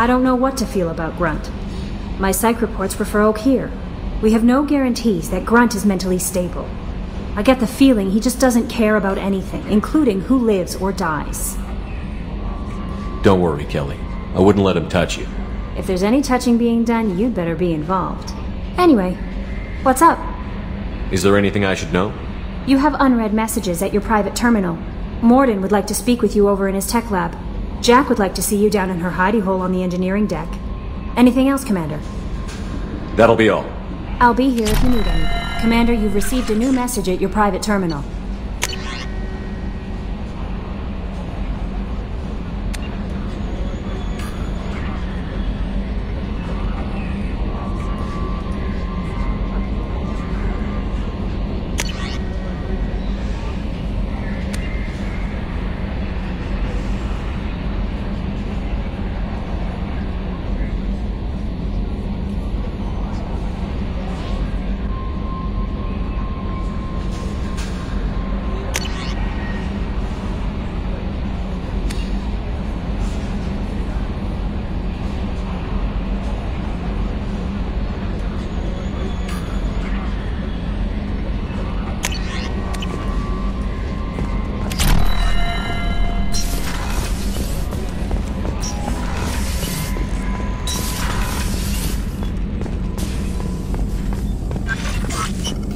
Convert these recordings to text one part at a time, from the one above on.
I don't know what to feel about Grunt. My psych reports refer Oak here. We have no guarantees that Grunt is mentally stable. I get the feeling he just doesn't care about anything, including who lives or dies. Don't worry, Kelly. I wouldn't let him touch you. If there's any touching being done, you'd better be involved. Anyway, what's up? Is there anything I should know? You have unread messages at your private terminal. Morden would like to speak with you over in his tech lab. Jack would like to see you down in her hidey hole on the engineering deck. Anything else, Commander? That'll be all. I'll be here if you need anything. Commander, you've received a new message at your private terminal.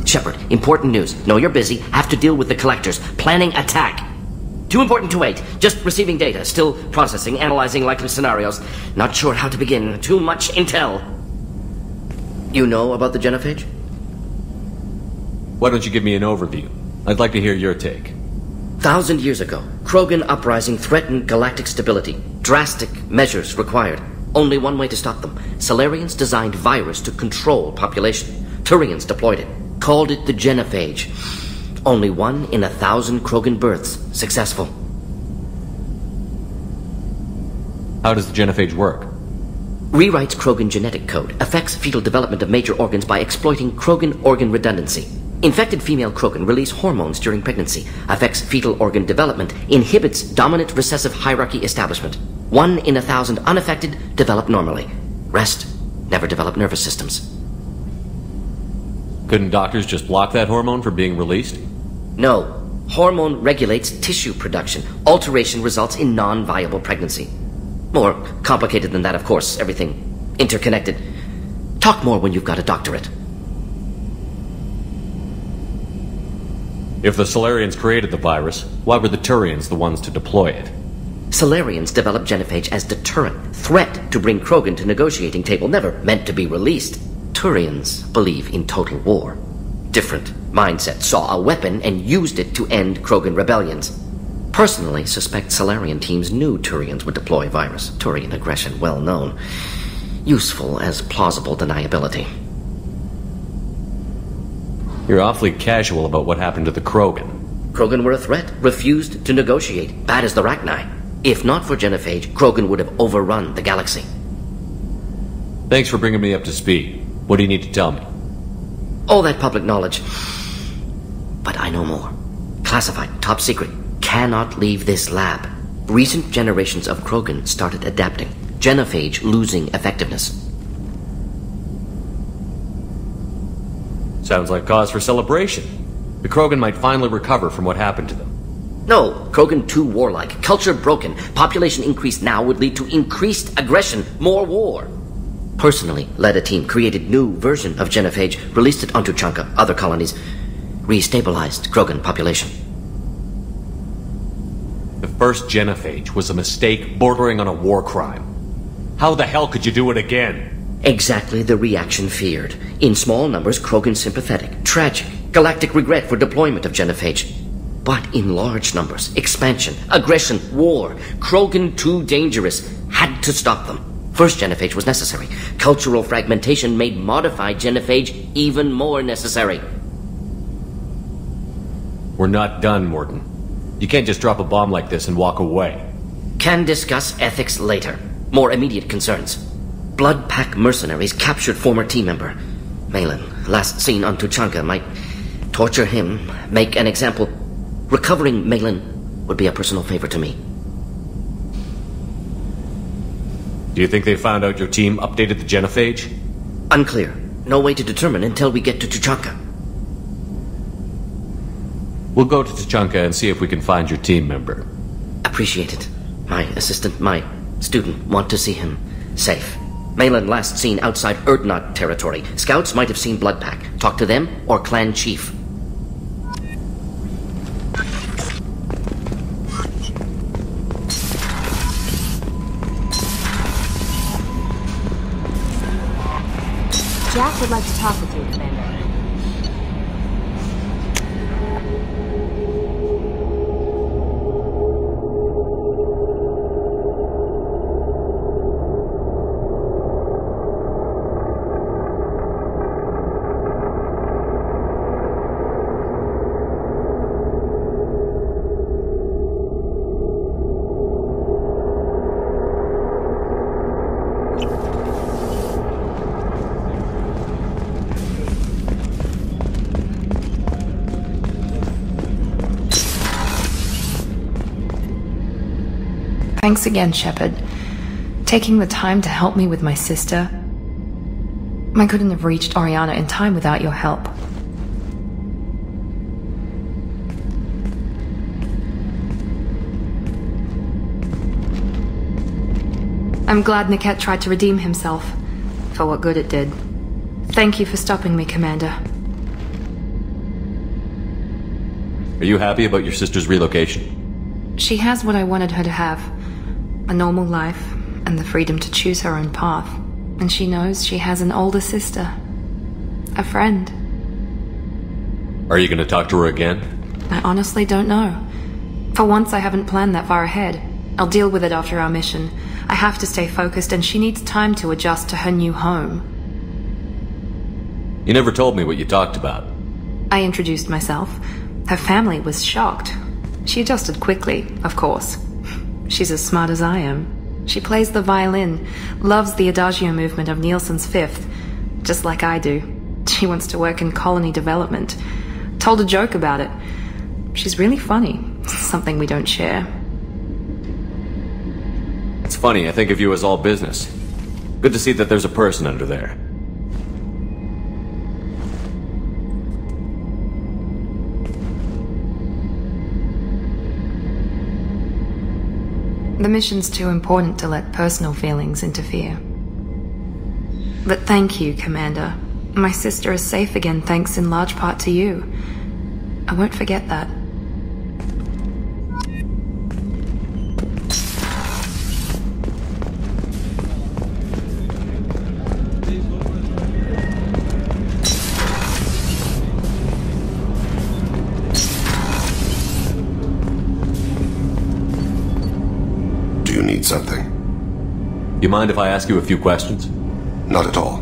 Shepard, important news. Know you're busy. Have to deal with the collectors. Planning attack. Too important to wait. Just receiving data. Still processing, analyzing likely scenarios. Not sure how to begin. Too much intel. You know about the genophage? Why don't you give me an overview? I'd like to hear your take. 1,000 years ago, Krogan uprising threatened galactic stability. Drastic measures required. Only one way to stop them. Salarians designed virus to control population. Turians deployed it. Called it the genophage. Only 1 in 1,000 Krogan births successful. How does the genophage work? Rewrites Krogan genetic code. Affects fetal development of major organs by exploiting Krogan organ redundancy. Infected female Krogan release hormones during pregnancy. Affects fetal organ development. Inhibits dominant recessive hierarchy establishment. 1 in 1,000 unaffected develop normally. Rest never develop nervous systems. Couldn't doctors just block that hormone from being released? No. Hormone regulates tissue production. Alteration results in non-viable pregnancy. More complicated than that, of course. Everything interconnected. Talk more when you've got a doctorate. If the Solarians created the virus, why were the Turians the ones to deploy it? Solarians developed genophage as deterrent. Threat to bring Krogan to negotiating table. Never meant to be released. Turians believe in total war. Different mindset. Saw a weapon and used it to end Krogan rebellions. Personally suspect Solarian teams knew Turians would deploy virus. Turian aggression well known. Useful as plausible deniability. You're awfully casual about what happened to the Krogan. Krogan were a threat. Refused to negotiate. Bad as the Rachni. If not for genophage, Krogan would have overrun the galaxy. Thanks for bringing me up to speed. What do you need to tell me? All that public knowledge. But I know more. Classified, top secret. Cannot leave this lab. Recent generations of Krogan started adapting. Genophage losing effectiveness. Sounds like cause for celebration. The Krogan might finally recover from what happened to them. No, Krogan too warlike. Culture broken. Population increase now would lead to increased aggression. More war. Personally led a team, created new version of genophage, released it onto Chanka, other colonies, restabilized Krogan population. The first genophage was a mistake bordering on a war crime. How the hell could you do it again? Exactly the reaction feared. In small numbers, Krogan sympathetic, tragic, galactic regret for deployment of genophage. But in large numbers, expansion, aggression, war, Krogan too dangerous, had to stop them. First genophage was necessary. Cultural fragmentation made modified genophage even more necessary. We're not done, Morden. You can't just drop a bomb like this and walk away. Can discuss ethics later. More immediate concerns. Blood Pack mercenaries captured former team member. Malin, last seen on Tuchanka, might torture him, make an example. Recovering Malin would be a personal favor to me. Do you think they found out your team updated the genophage? Unclear. No way to determine until we get to Tuchanka. We'll go to Tuchanka and see if we can find your team member. Appreciate it. My assistant, my student, want to see him safe. Malin last seen outside Erdnot territory. Scouts might have seen Bloodpack. Talk to them or clan chief. Jack would like to talk with you, Commander. Thanks again, Shepard. Taking the time to help me with my sister. I couldn't have reached Oriana in time without your help. I'm glad Niket tried to redeem himself, for what good it did. Thank you for stopping me, Commander. Are you happy about your sister's relocation? She has what I wanted her to have. A normal life, and the freedom to choose her own path. And she knows she has an older sister. A friend. Are you going to talk to her again? I honestly don't know. For once, I haven't planned that far ahead. I'll deal with it after our mission. I have to stay focused, and she needs time to adjust to her new home. You never told me what you talked about. I introduced myself. Her family was shocked. She adjusted quickly, of course. She's as smart as I am. She plays the violin, loves the adagio movement of Nielsen's Fifth, just like I do. She wants to work in colony development. Told a joke about it. She's really funny, something we don't share. It's funny, I think of you as all business. Good to see that there's a person under there. The mission's too important to let personal feelings interfere. But thank you, Commander. My sister is safe again thanks in large part to you. I won't forget that. Something. You mind if I ask you a few questions? Not at all.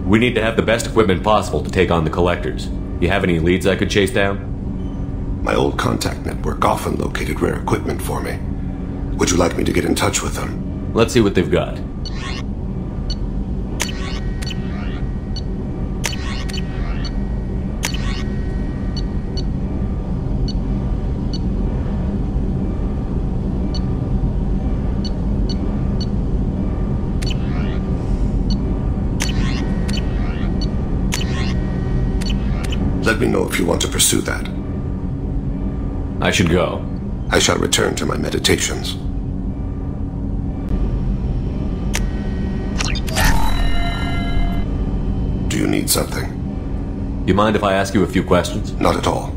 We need to have the best equipment possible to take on the collectors. You have any leads I could chase down? My old contact network often located rare equipment for me. Would you like me to get in touch with them? Let's see what they've got. Let me know if you want to pursue that. I should go. I shall return to my meditations. Do you need something? You mind if I ask you a few questions? Not at all.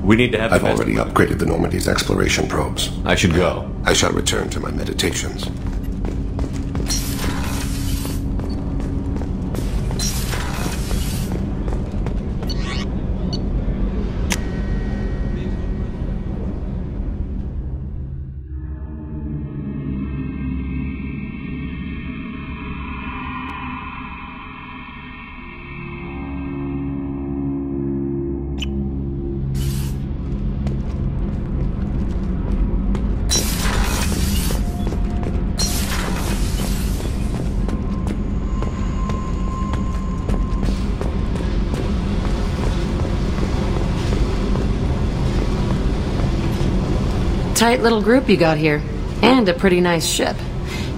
We need to have I've already upgraded the Normandy's exploration probes. I should go. I shall return to my meditations. Tight little group you got here. And a pretty nice ship.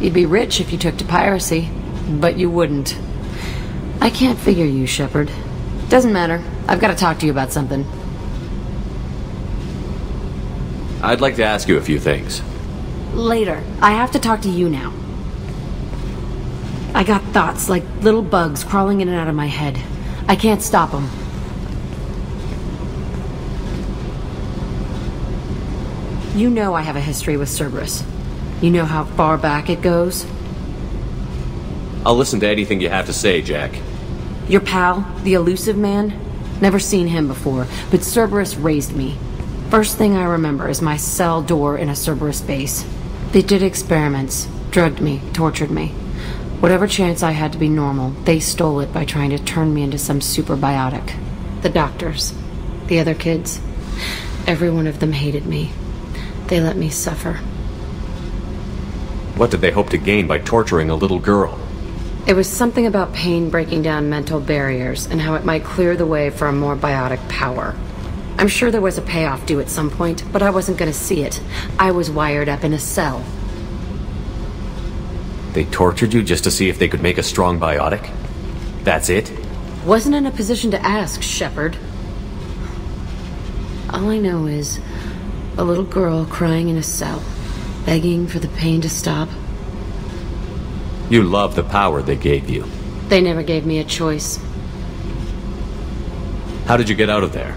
You'd be rich if you took to piracy, but you wouldn't. I can't figure you, Shepard. Doesn't matter. I've got to talk to you about something. I'd like to ask you a few things. Later. I have to talk to you now. I got thoughts like little bugs crawling in and out of my head. I can't stop them. You know I have a history with Cerberus. You know how far back it goes? I'll listen to anything you have to say, Jack. Your pal, the elusive man? Never seen him before, but Cerberus raised me. First thing I remember is my cell door in a Cerberus base. They did experiments, drugged me, tortured me. Whatever chance I had to be normal, they stole it by trying to turn me into some superbiotic. The doctors, the other kids, every one of them hated me. They let me suffer. What did they hope to gain by torturing a little girl? It was something about pain breaking down mental barriers and how it might clear the way for a more biotic power. I'm sure there was a payoff due at some point, but I wasn't going to see it. I was wired up in a cell. They tortured you just to see if they could make a strong biotic? That's it? Wasn't in a position to ask, Shepard. All I know is a little girl crying in a cell, begging for the pain to stop. You love the power they gave you. They never gave me a choice. How did you get out of there?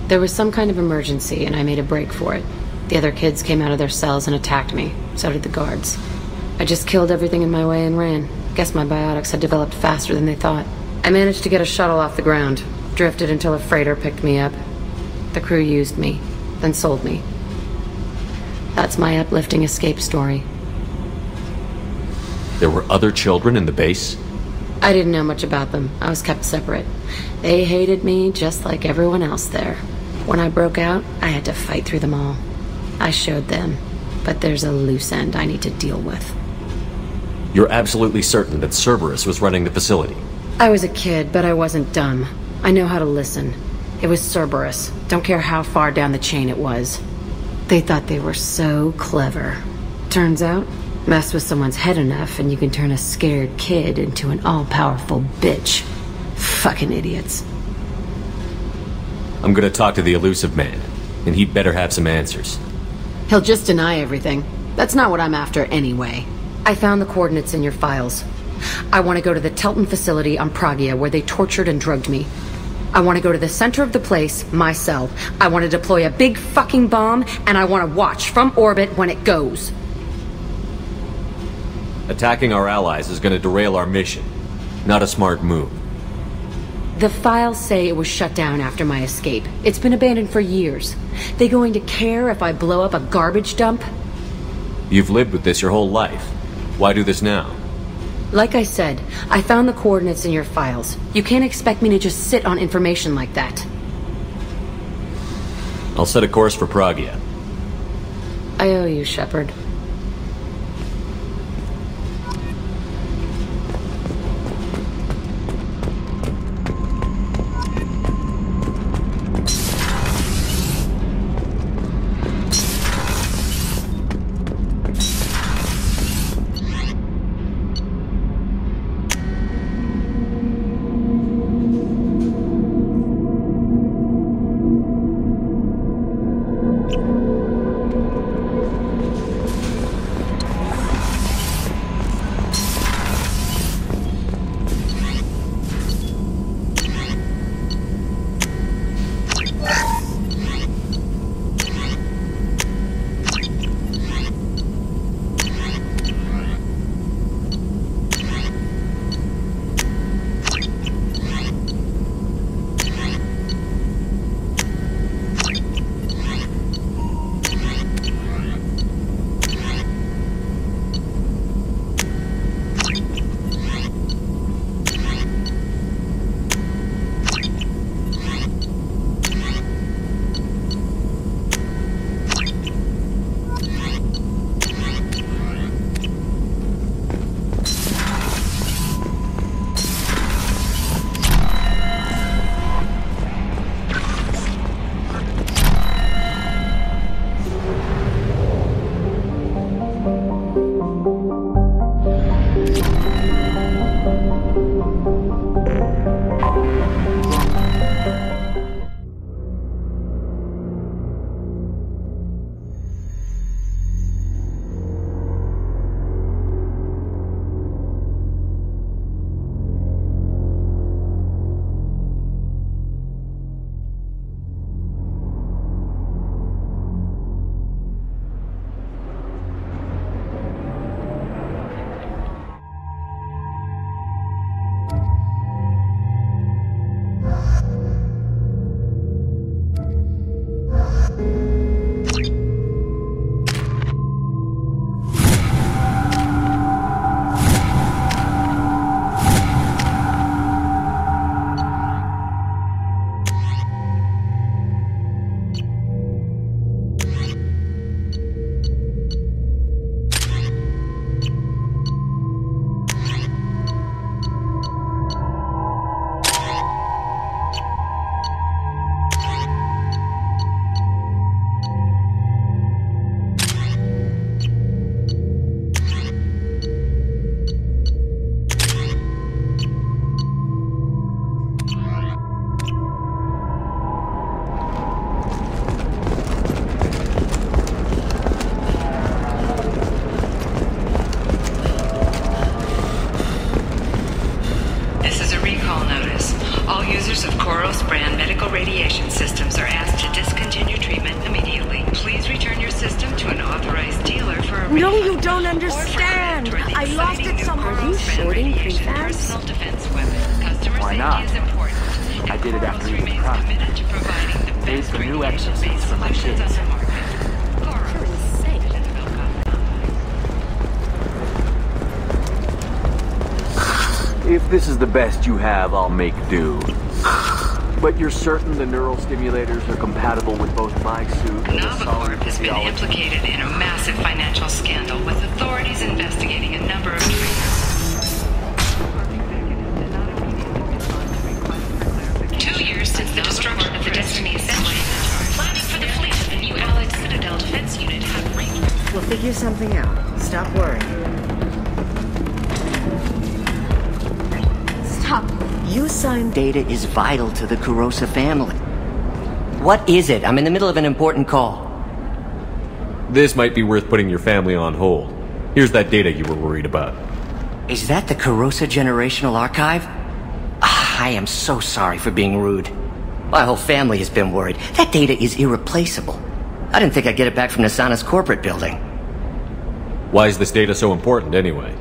There was some kind of emergency, and I made a break for it. The other kids came out of their cells and attacked me. So did the guards. I just killed everything in my way and ran. Guess my biotics had developed faster than they thought. I managed to get a shuttle off the ground. Drifted until a freighter picked me up. The crew used me, then sold me. That's my uplifting escape story. There were other children in the base? I didn't know much about them. I was kept separate. They hated me just like everyone else there. When I broke out, I had to fight through them all. I showed them, but there's a loose end I need to deal with. You're absolutely certain that Cerberus was running the facility? I was a kid, but I wasn't dumb. I know how to listen. It was Cerberus. Don't care how far down the chain it was. They thought they were so clever. Turns out, mess with someone's head enough and you can turn a scared kid into an all-powerful bitch. Fucking idiots. I'm gonna talk to the elusive man, and he'd better have some answers. He'll just deny everything. That's not what I'm after anyway. I found the coordinates in your files. I want to go to the Telton facility on Pragia where they tortured and drugged me. I want to go to the center of the place, my cell. I want to deploy a big fucking bomb, and I want to watch from orbit when it goes. Attacking our allies is gonna derail our mission. Not a smart move. The files say it was shut down after my escape. It's been abandoned for years. They going to care if I blow up a garbage dump? You've lived with this your whole life. Why do this now? Like I said, I found the coordinates in your files. You can't expect me to just sit on information like that. I'll set a course for Pragia. I owe you, Shepard. All users of Koros brand medical radiation systems are asked to discontinue treatment immediately. Please return your system to an authorized dealer for a refund. No, you don't understand. I lost it somewhere. Are you shorting prefabs? Why not? I did it after eating crap. Paid for new exosuits for my kids. If this is the best you have, I'll make do. But you're certain the neural stimulators are compatible with both my suit and the solid Novacorp has been implicated in a massive financial scandal, with authorities investigating a number of traitors. 2 years since the destruction of the Destiny Assembly, planning for the fleet of the new Allied Citadel Defense Unit have reached. We'll figure something out. Stop worrying. Stop. You signed... Data is vital to the Kurosa family. What is it? I'm in the middle of an important call. This might be worth putting your family on hold. Here's that data you were worried about. Is that the Kurosa Generational Archive? I am so sorry for being rude. My whole family has been worried. That data is irreplaceable. I didn't think I'd get it back from Nasana's corporate building. Why is this data so important anyway?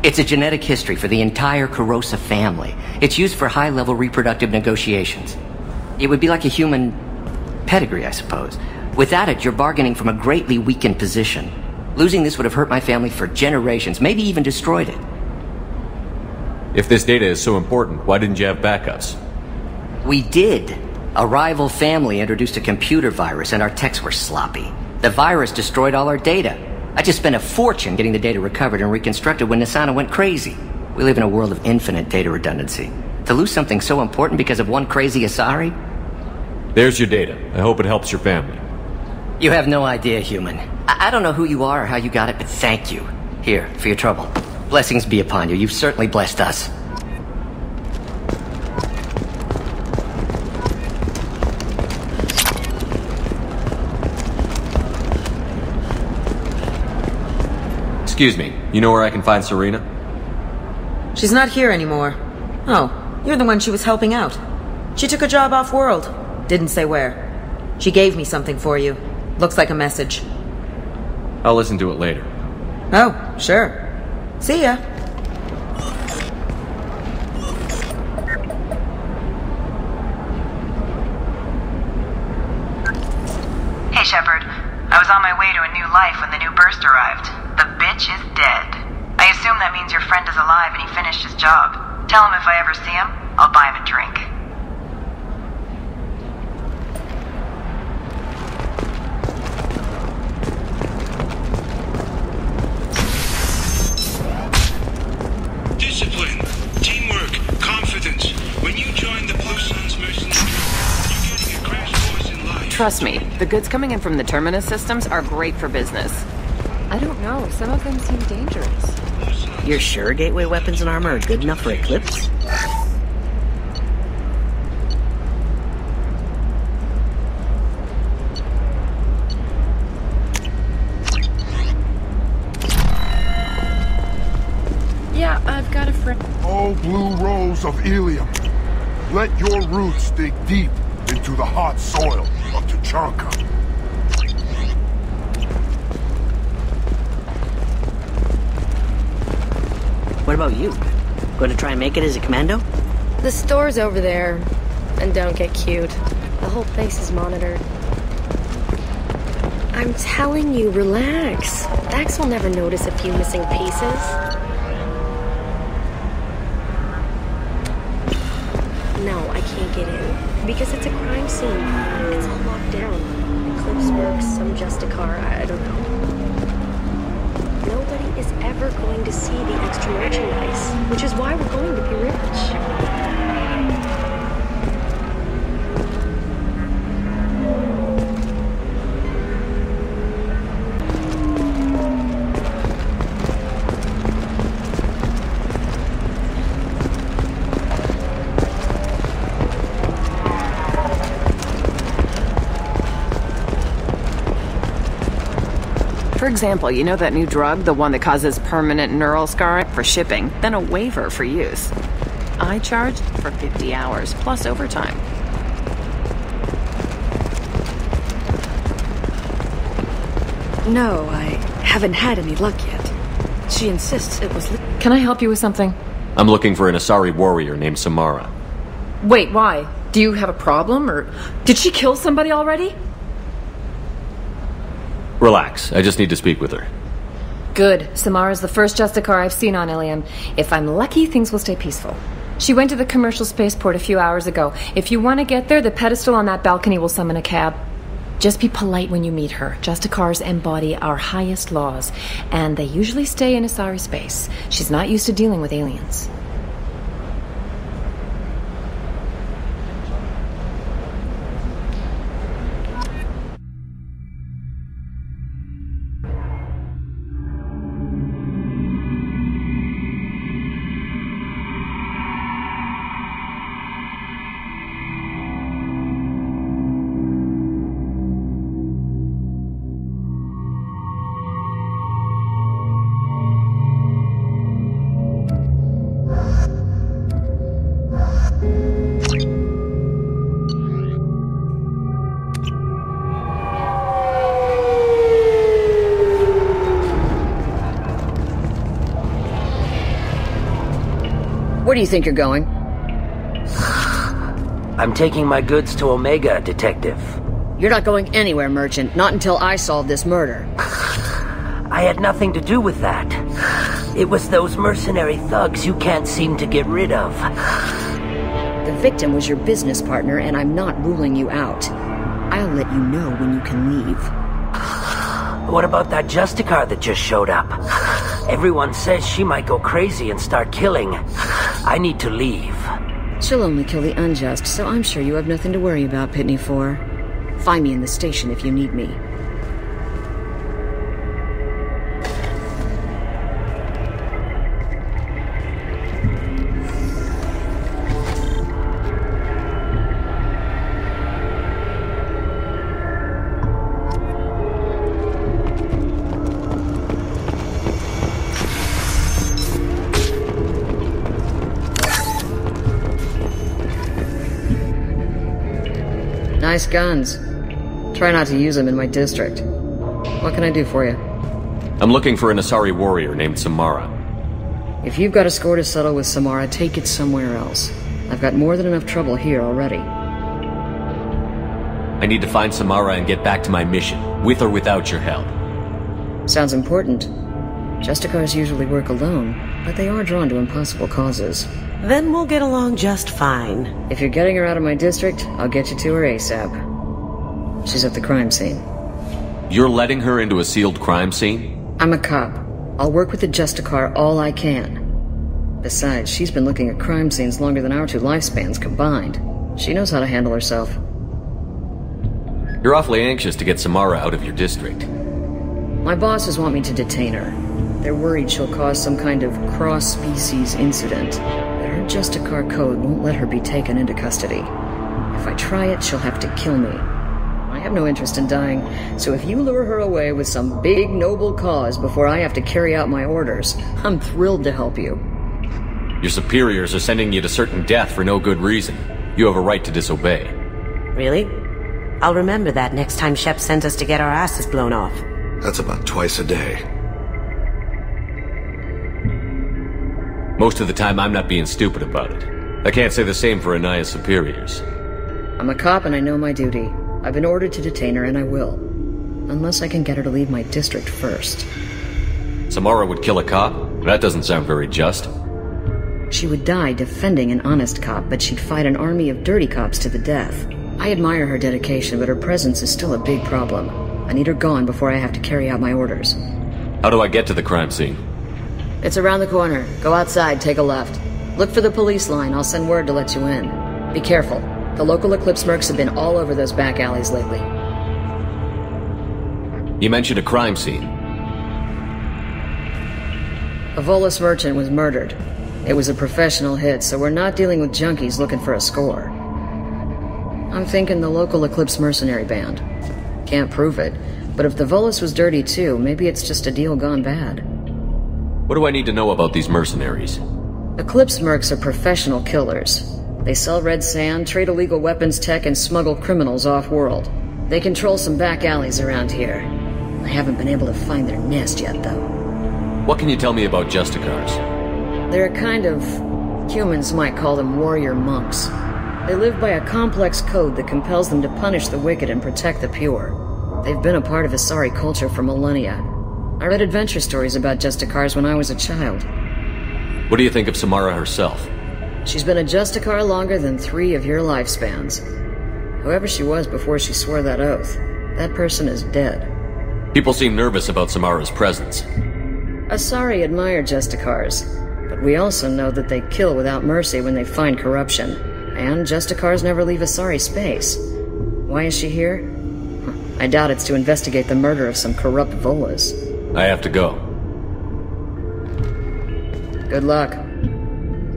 It's a genetic history for the entire Kurosa family. It's used for high-level reproductive negotiations. It would be like a human pedigree, I suppose. Without it, you're bargaining from a greatly weakened position. Losing this would have hurt my family for generations, maybe even destroyed it. If this data is so important, why didn't you have backups? We did. A rival family introduced a computer virus and our techs were sloppy. The virus destroyed all our data. I just spent a fortune getting the data recovered and reconstructed when Nasana went crazy. We live in a world of infinite data redundancy. To lose something so important because of one crazy Asari? There's your data. I hope it helps your family. You have no idea, human. I don't know who you are or how you got it, but thank you. Here, for your trouble. Blessings be upon you. You've certainly blessed us. Excuse me, you know where I can find Serena? She's not here anymore. Oh, you're the one she was helping out. She took a job off-world. Didn't say where. She gave me something for you. Looks like a message. I'll listen to it later. Oh, sure. See ya. Hey, Shepard. I was on my way to a new life when the new burst arrived. The bitch is dead. I assume that means your friend is alive and he finished his job. Tell him if I ever see him, I'll buy him a drink. Discipline, teamwork, confidence. When you join the Blue Suns mercenaries, you're getting a crash course in life. Trust me, the goods coming in from the Terminus systems are great for business. I don't know, some of them seem dangerous. You're sure gateway weapons and armor are good enough for Eclipse? Yeah, I've got a friend. Oh, blue rose of Ilium, let your roots dig deep into the hot soil of Tuchanka. What about you? Going to try and make it as a commando? The store's over there. And don't get cute. The whole place is monitored. I'm telling you, relax. Dax will never notice a few missing pieces. No, I can't get in. Because it's a crime scene. It's all locked down. Eclipse works, some Justicar, I don't know. Nobody is ever going to see the extra merchandise, which is why we're going to be rich. For example, you know that new drug, the one that causes permanent neural scarring for shipping, then a waiver for use. I charged for 50 hours, plus overtime. No, I haven't had any luck yet. She insists it was... Can I help you with something? I'm looking for an Asari warrior named Samara. Wait, why? Do you have a problem, or did she kill somebody already? Relax, I just need to speak with her. Good. Samara's the first Justicar I've seen on Ilium. If I'm lucky, things will stay peaceful. She went to the commercial spaceport a few hours ago. If you want to get there, the pedestal on that balcony will summon a cab. Just be polite when you meet her. Justicars embody our highest laws, and they usually stay in Asari space. She's not used to dealing with aliens. Where do you think you're going? I'm taking my goods to Omega, Detective. You're not going anywhere, Merchant. Not until I solve this murder. I had nothing to do with that. It was those mercenary thugs you can't seem to get rid of. The victim was your business partner, and I'm not ruling you out. I'll let you know when you can leave. What about that Justicar that just showed up? Everyone says she might go crazy and start killing. I need to leave. She'll only kill the unjust, so I'm sure you have nothing to worry about, Pitney 4. Find me in the station if you need me. Nice guns. Try not to use them in my district. What can I do for you? I'm looking for an Asari warrior named Samara. If you've got a score to settle with Samara, take it somewhere else. I've got more than enough trouble here already. I need to find Samara and get back to my mission, with or without your help. Sounds important. Justicars usually work alone, but they are drawn to impossible causes. Then we'll get along just fine. If you're getting her out of my district, I'll get you to her ASAP. She's at the crime scene. You're letting her into a sealed crime scene? I'm a cop. I'll work with the Justicar all I can. Besides, she's been looking at crime scenes longer than our two lifespans combined. She knows how to handle herself. You're awfully anxious to get Samara out of your district. My bosses want me to detain her. They're worried she'll cause some kind of cross-species incident. Her Justicar code won't let her be taken into custody. If I try it, she'll have to kill me. I have no interest in dying, so if you lure her away with some big, noble cause before I have to carry out my orders, I'm thrilled to help you. Your superiors are sending you to certain death for no good reason. You have a right to disobey. Really? I'll remember that next time Shep sends us to get our asses blown off. That's about twice a day. Most of the time, I'm not being stupid about it. I can't say the same for Anaya's superiors. I'm a cop and I know my duty. I've been ordered to detain her and I will. Unless I can get her to leave my district first. Samara would kill a cop? That doesn't sound very just. She would die defending an honest cop, but she'd fight an army of dirty cops to the death. I admire her dedication, but her presence is still a big problem. I need her gone before I have to carry out my orders. How do I get to the crime scene? It's around the corner. Go outside, take a left. Look for the police line. I'll send word to let you in. Be careful. The local Eclipse mercs have been all over those back alleys lately. You mentioned a crime scene. A Volus merchant was murdered. It was a professional hit, so we're not dealing with junkies looking for a score. I'm thinking the local Eclipse mercenary band. Can't prove it, but if the Volus was dirty too, maybe it's just a deal gone bad. What do I need to know about these mercenaries? Eclipse mercs are professional killers. They sell red sand, trade illegal weapons tech, and smuggle criminals off-world. They control some back alleys around here. I haven't been able to find their nest yet, though. What can you tell me about Justicars? They're a kind of... humans might call them warrior monks. They live by a complex code that compels them to punish the wicked and protect the pure. They've been a part of Asari culture for millennia. I read adventure stories about Justicars when I was a child. What do you think of Samara herself? She's been a Justicar longer than 3 of your lifespans. Whoever she was before she swore that oath, that person is dead. People seem nervous about Samara's presence. Asari admire Justicars, but we also know that they kill without mercy when they find corruption. And Justicars never leave Asari space. Why is she here? I doubt it's to investigate the murder of some corrupt Volas. I have to go. Good luck.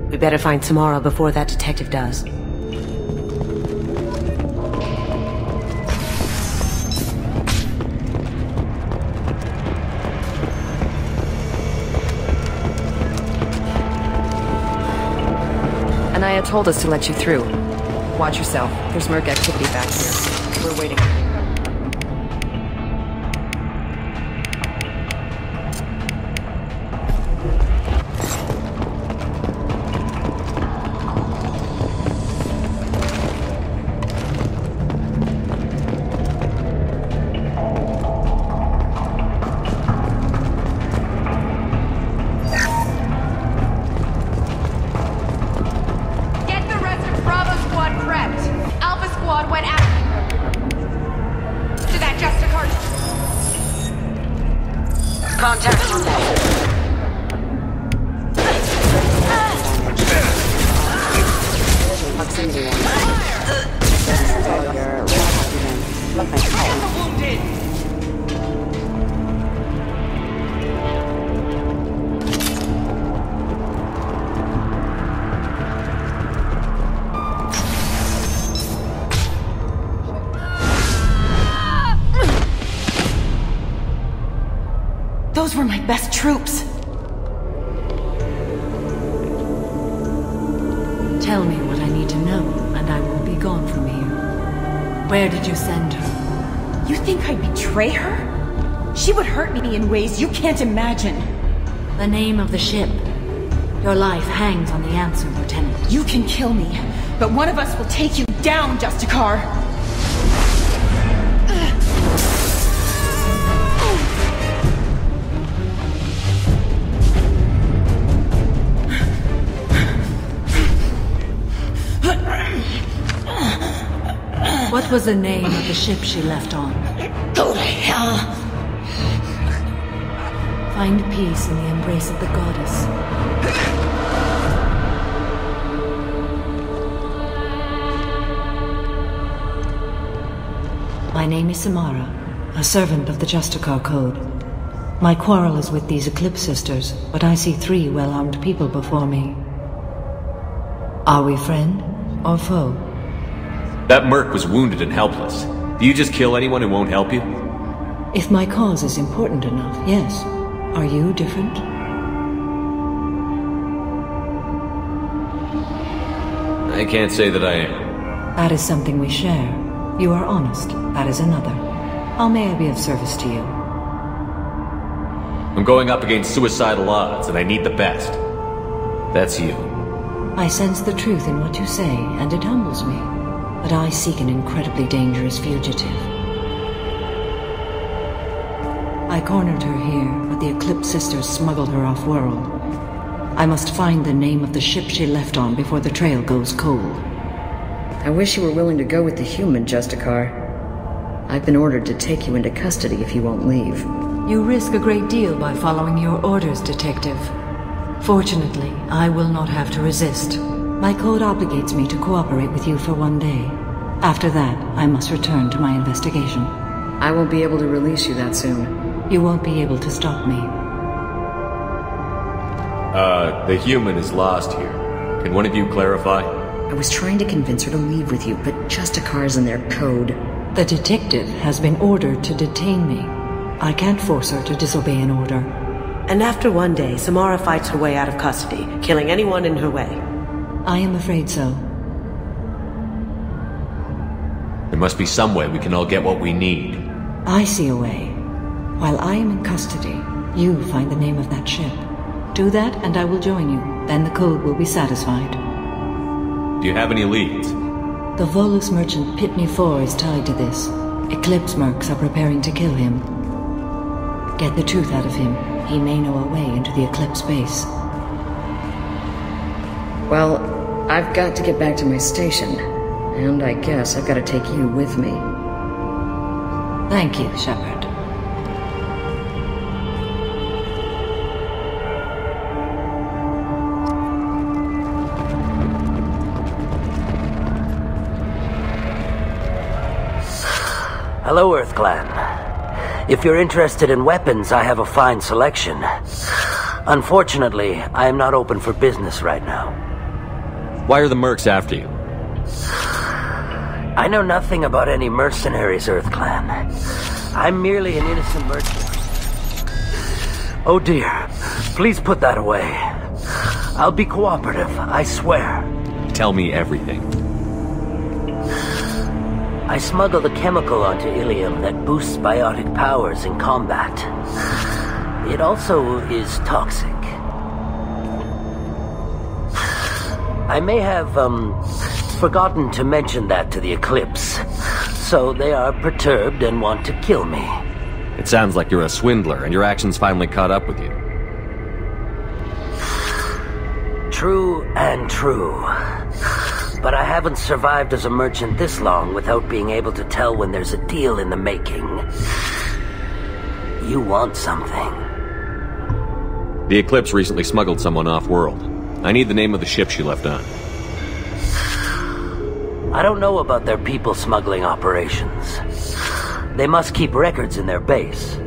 We better find Samara before that detective does. Anaya told us to let you through. Watch yourself. There's merc activity back here. We're waiting. Those were my best troops. Tell me what I need to know, and I will be gone from here. Where did you send her? You think I'd betray her? She would hurt me in ways you can't imagine. The name of the ship. Your life hangs on the answer, Lieutenant. You can kill me, but one of us will take you down, Justicar. What was the name of the ship she left on? Go to hell! Find peace in the embrace of the goddess. My name is Samara, a servant of the Justicar Code. My quarrel is with these Eclipse Sisters, but I see 3 well-armed people before me. Are we friend or foe? That merc was wounded and helpless. Do you just kill anyone who won't help you? If my cause is important enough, yes. Are you different? I can't say that I am. That is something we share. You are honest. That is another. How may I be of service to you? I'm going up against suicidal odds, and I need the best. That's you. I sense the truth in what you say, and it humbles me. But I seek an incredibly dangerous fugitive. I cornered her here, but the Eclipse Sisters smuggled her off-world. I must find the name of the ship she left on before the trail goes cold. I wish you were willing to go with the human, Justicar. I've been ordered to take you into custody if you won't leave. You risk a great deal by following your orders, Detective. Fortunately, I will not have to resist. My code obligates me to cooperate with you for 1 day. After that, I must return to my investigation. I won't be able to release you that soon. You won't be able to stop me. The human is lost here. Can one of you clarify? I was trying to convince her to leave with you, but Justicars and their code. The detective has been ordered to detain me. I can't force her to disobey an order. And after one day, Samara fights her way out of custody, killing anyone in her way. I am afraid so. There must be some way we can all get what we need. I see a way. While I am in custody, you find the name of that ship. Do that and I will join you. Then the code will be satisfied. Do you have any leads? The Volus merchant Pitney 4 is tied to this. Eclipse mercs are preparing to kill him. Get the truth out of him. He may know a way into the Eclipse base. Well, I've got to get back to my station. And I guess I've got to take you with me. Thank you, Shepard. Hello, Earth Clan. If you're interested in weapons, I have a fine selection. Unfortunately, I am not open for business right now. Why are the mercs after you? I know nothing about any mercenaries, Earth Clan. I'm merely an innocent merchant. Oh dear, please put that away. I'll be cooperative, I swear. Tell me everything. I smuggled a chemical onto Ilium that boosts biotic powers in combat. It also is toxic. I may have, forgotten to mention that to the Eclipse, so they are perturbed and want to kill me. It sounds like you're a swindler, and your actions finally caught up with you. True and true. But I haven't survived as a merchant this long without being able to tell when there's a deal in the making. You want something. The Eclipse recently smuggled someone off-world. I need the name of the ship she left on. I don't know about their people smuggling operations. They must keep records in their base.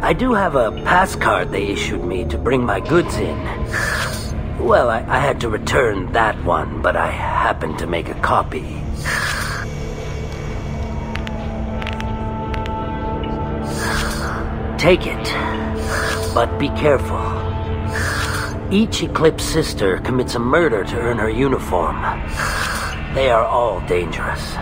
I do have a pass card they issued me to bring my goods in. Well, I had to return that one, but I happened to make a copy. Take it, but be careful. Each Eclipse sister commits a murder to earn her uniform. They are all dangerous.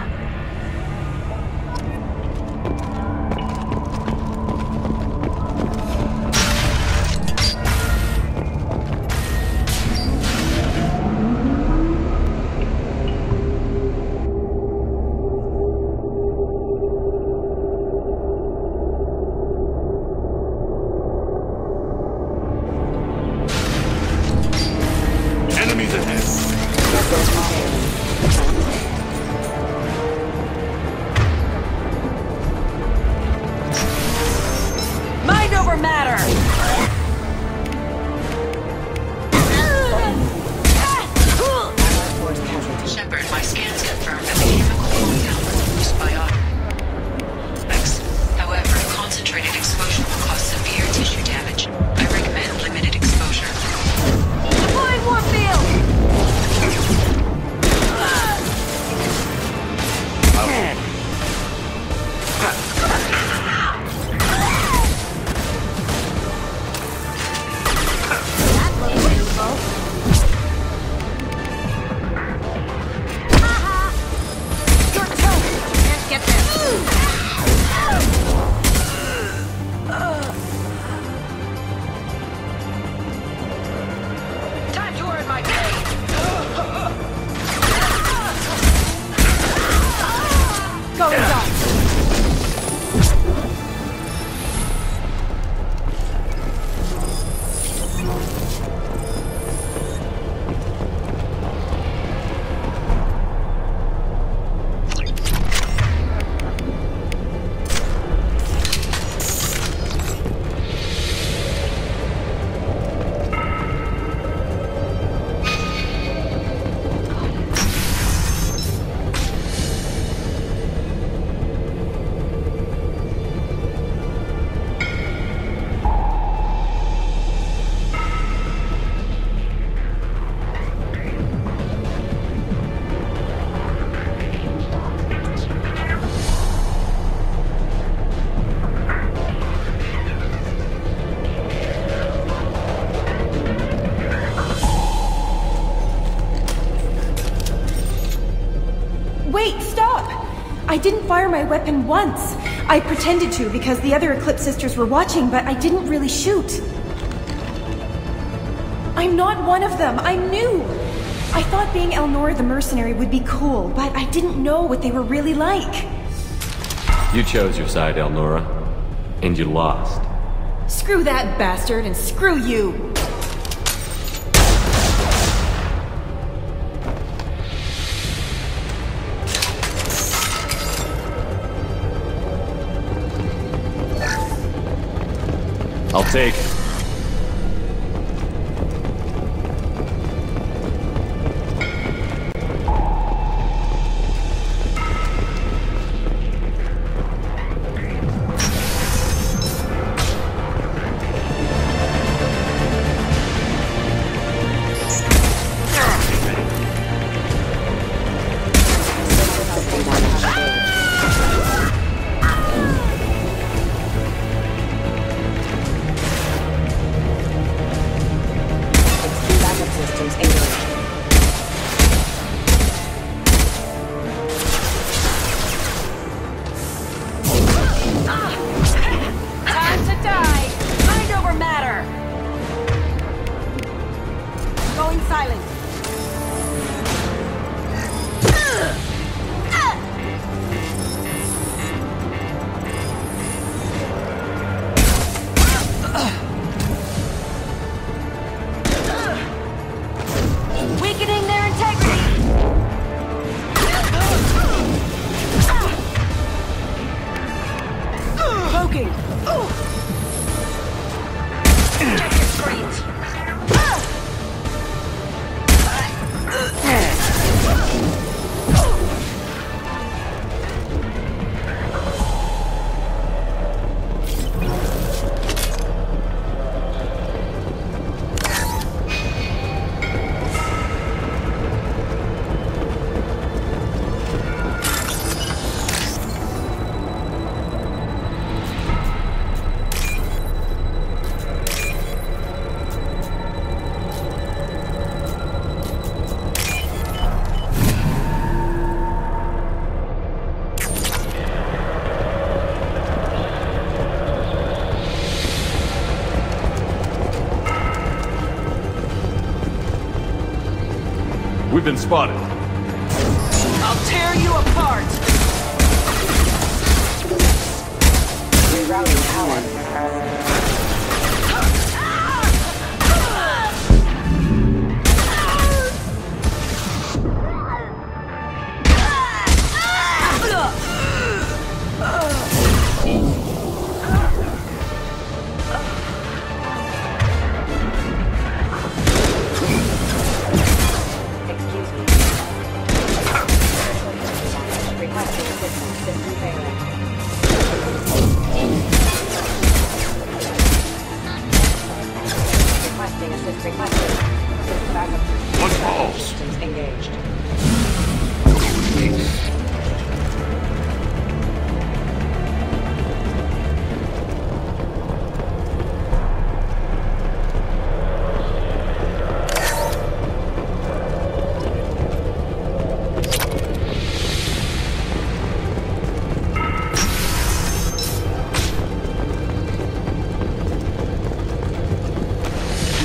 Wait, stop! I didn't fire my weapon once. I pretended to because the other Eclipse sisters were watching, but I didn't really shoot. I'm not one of them. I'm new. I thought being Elnora the mercenary would be cool, but I didn't know what they were really like. You chose your side, Elnora, and you lost. Screw that bastard and screw you! I'll take it. We've been spotted. I'll tear you apart! Rerouting power.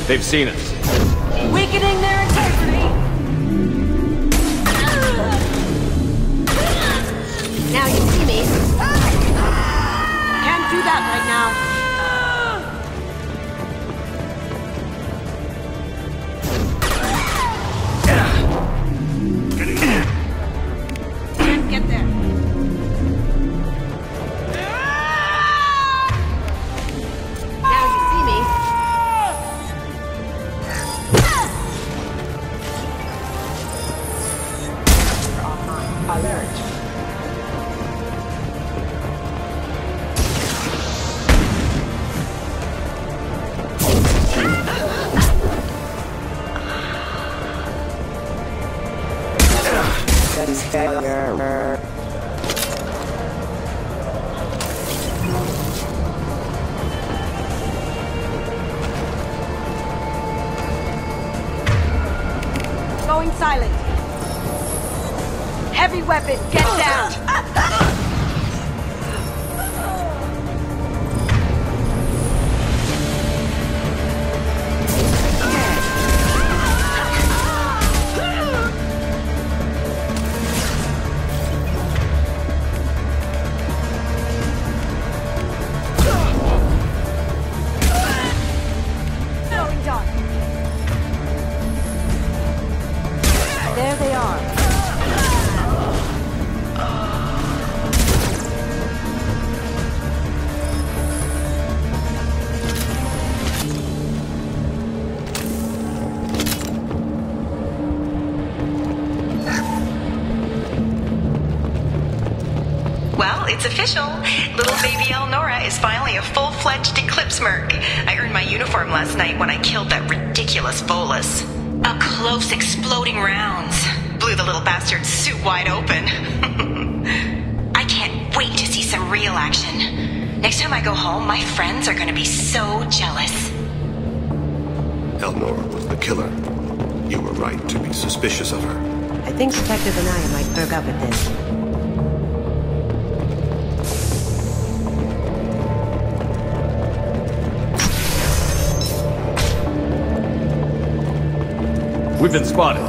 They've seen us. Weakening their integrity! Now you see me. Can't do that right now. Can't get there. Now you see me. Alert. That is failure. Going silent. heavy weapon! Get down! There they are. Well, it's official. Little baby Elnora is finally a full-fledged Eclipse merc. I earned my uniform last night when I killed that ridiculous Volus. Up close, exploding rounds. Blew the little bastard's suit wide open. I can't wait to see some real action. Next time I go home, my friends are gonna be so jealous. Elnora was the killer. You were right to be suspicious of her. I think Detective Anaya might perk up at this. We've been spotted.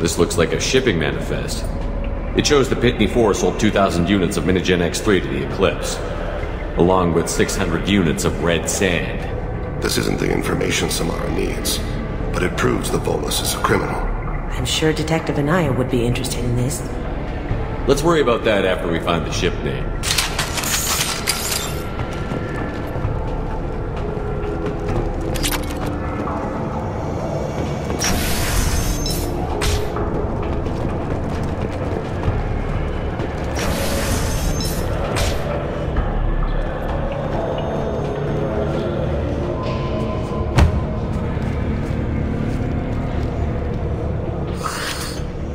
This looks like a shipping manifest. It shows the Pitney 4 sold 2,000 units of Minigen X3 to the Eclipse, along with 600 units of red sand. This isn't the information Samara needs, but it proves the Volus is a criminal. I'm sure Detective Anaya would be interested in this. Let's worry about that after we find the ship name.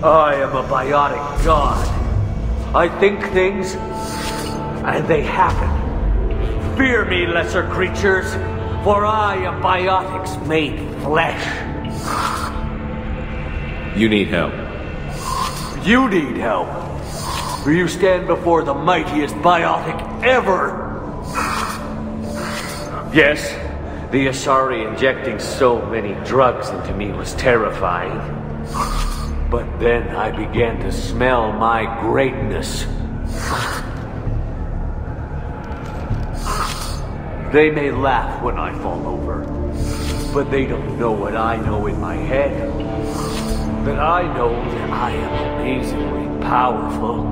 I am a biotic god. I think things, and they happen. Fear me, lesser creatures, for I am biotics made flesh. You need help. You need help. For you stand before the mightiest biotic ever. Yes, the Asari injecting so many drugs into me was terrifying. But then I began to smell my greatness. They may laugh when I fall over, but they don't know what I know in my head. That I know that I am amazingly powerful.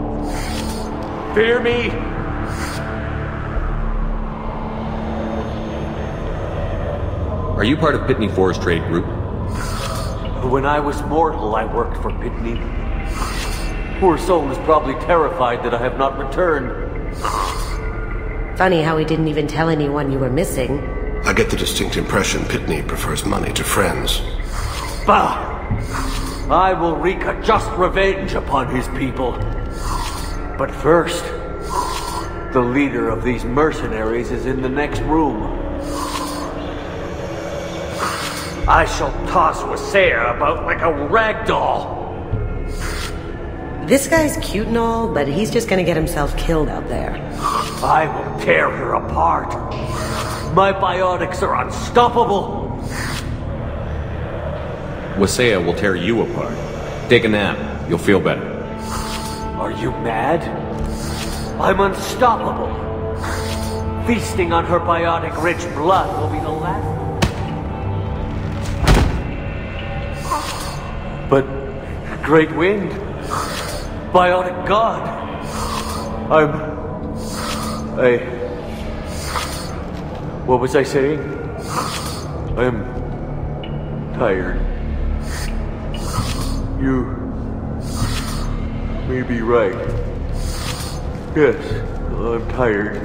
fear me? Are you part of Pitney 4's trade group? When I was mortal, I worked for Pitney. Poor soul is probably terrified that I have not returned. Funny how he didn't even tell anyone you were missing. I get the distinct impression Pitney prefers money to friends. Bah! I will wreak a just revenge upon his people. But first, the leader of these mercenaries is in the next room. I shall toss Wasea about like a rag doll. This guy's cute and all, but he's just gonna get himself killed out there. I will tear her apart. My biotics are unstoppable. Wasea will tear you apart. Take a nap. You'll feel better. Are you mad? I'm unstoppable. Feasting on her biotic-rich blood will be the last. But, Great Wind, Biotic God, what was I saying? I'm tired. You may be right. Yes, I'm tired.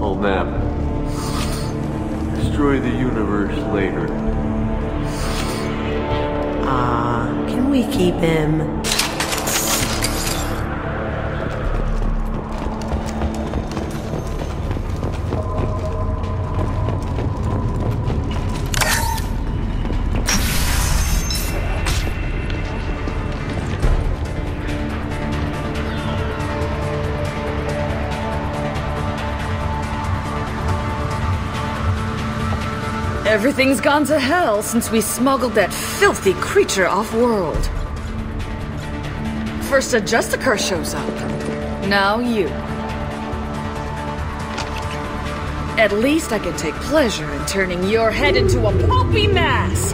I'll nap. Destroy the universe later. Can we keep him? Everything's gone to hell since we smuggled that filthy creature off-world. First a Justicar shows up. Now you. At least I can take pleasure in turning your head into a pulpy mass!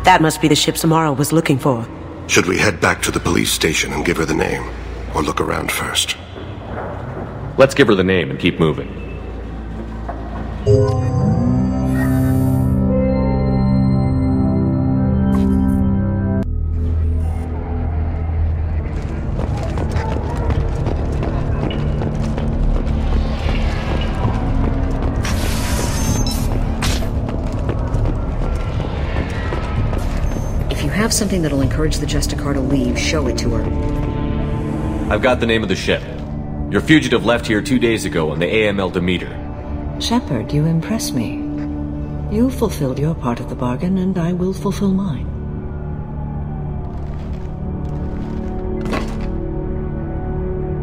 That must be the ship Samara was looking for. Should we head back to the police station and give her the name? Or look around first? Let's give her the name and keep moving. Have something that'll encourage the Justicar to leave, show it to her. I've got the name of the ship. Your fugitive left here 2 days ago on the AML Demeter. Shepard, you impress me. You fulfilled your part of the bargain, and I will fulfill mine.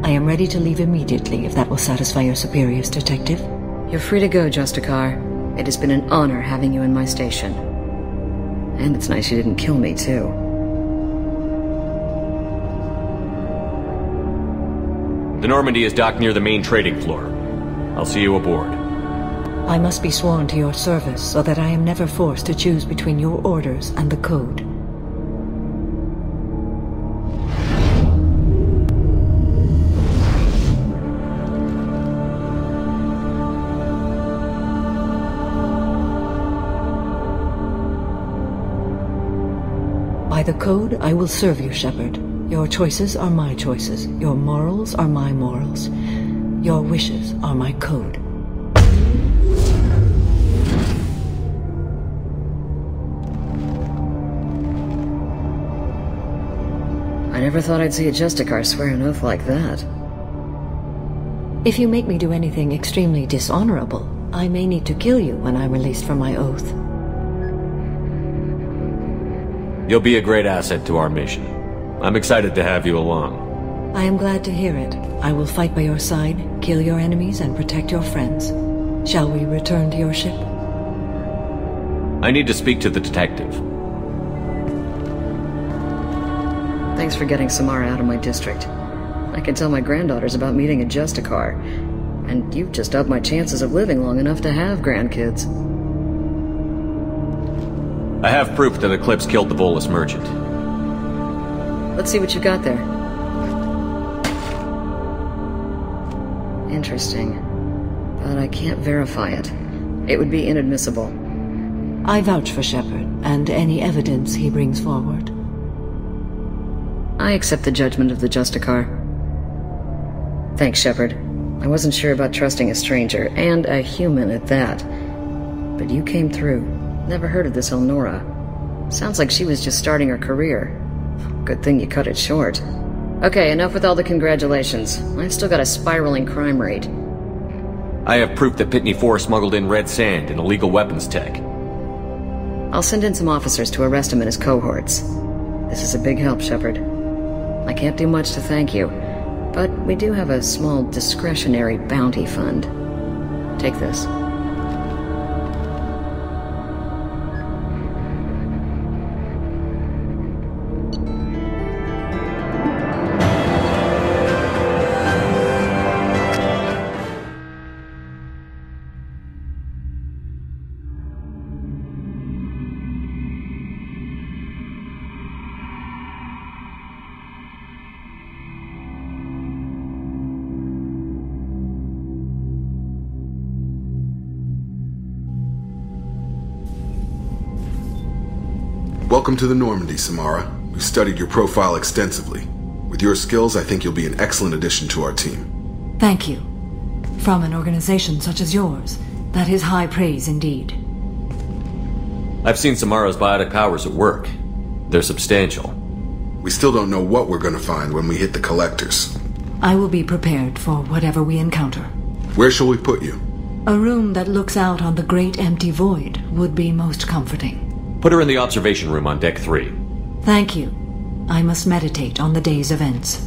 I am ready to leave immediately if that will satisfy your superiors, Detective. You're free to go, Justicar. It has been an honor having you in my station. And it's nice you didn't kill me, too. The Normandy is docked near the main trading floor. I'll see you aboard. I must be sworn to your service so that I am never forced to choose between your orders and the Code. By the Code, I will serve you, Shepard. Your choices are my choices. Your morals are my morals. Your wishes are my code. I never thought I'd see a Justicar swear an oath like that. If you make me do anything extremely dishonorable, I may need to kill you when I'm released from my oath. You'll be a great asset to our mission. I'm excited to have you along. I am glad to hear it. I will fight by your side, kill your enemies, and protect your friends. Shall we return to your ship? I need to speak to the detective. Thanks for getting Samara out of my district. I can tell my granddaughters about meeting a Justicar, and you've just upped my chances of living long enough to have grandkids. I have proof that Eclipse killed the Volus merchant. Let's see what you got there. Interesting. But I can't verify it. It would be inadmissible. I vouch for Shepard, and any evidence he brings forward. I accept the judgment of the Justicar. Thanks, Shepard. I wasn't sure about trusting a stranger, and a human at that. But you came through. Never heard of this Elnora. Sounds like she was just starting her career. Good thing you cut it short. Okay, enough with all the congratulations. I've still got a spiraling crime rate. I have proof that Pitney 4 smuggled in red sand and illegal weapons tech. I'll send in some officers to arrest him and his cohorts. This is a big help, Shepard. I can't do much to thank you, but we do have a small discretionary bounty fund. Take this. Welcome to the Normandy, Samara. We've studied your profile extensively. With your skills, I think you'll be an excellent addition to our team. Thank you. From an organization such as yours, that is high praise indeed. I've seen Samara's biotic powers at work. They're substantial. We still don't know what we're going to find when we hit the collectors. I will be prepared for whatever we encounter. Where shall we put you? A room that looks out on the great empty void would be most comforting. Put her in the observation room on Deck 3. Thank you. I must meditate on the day's events.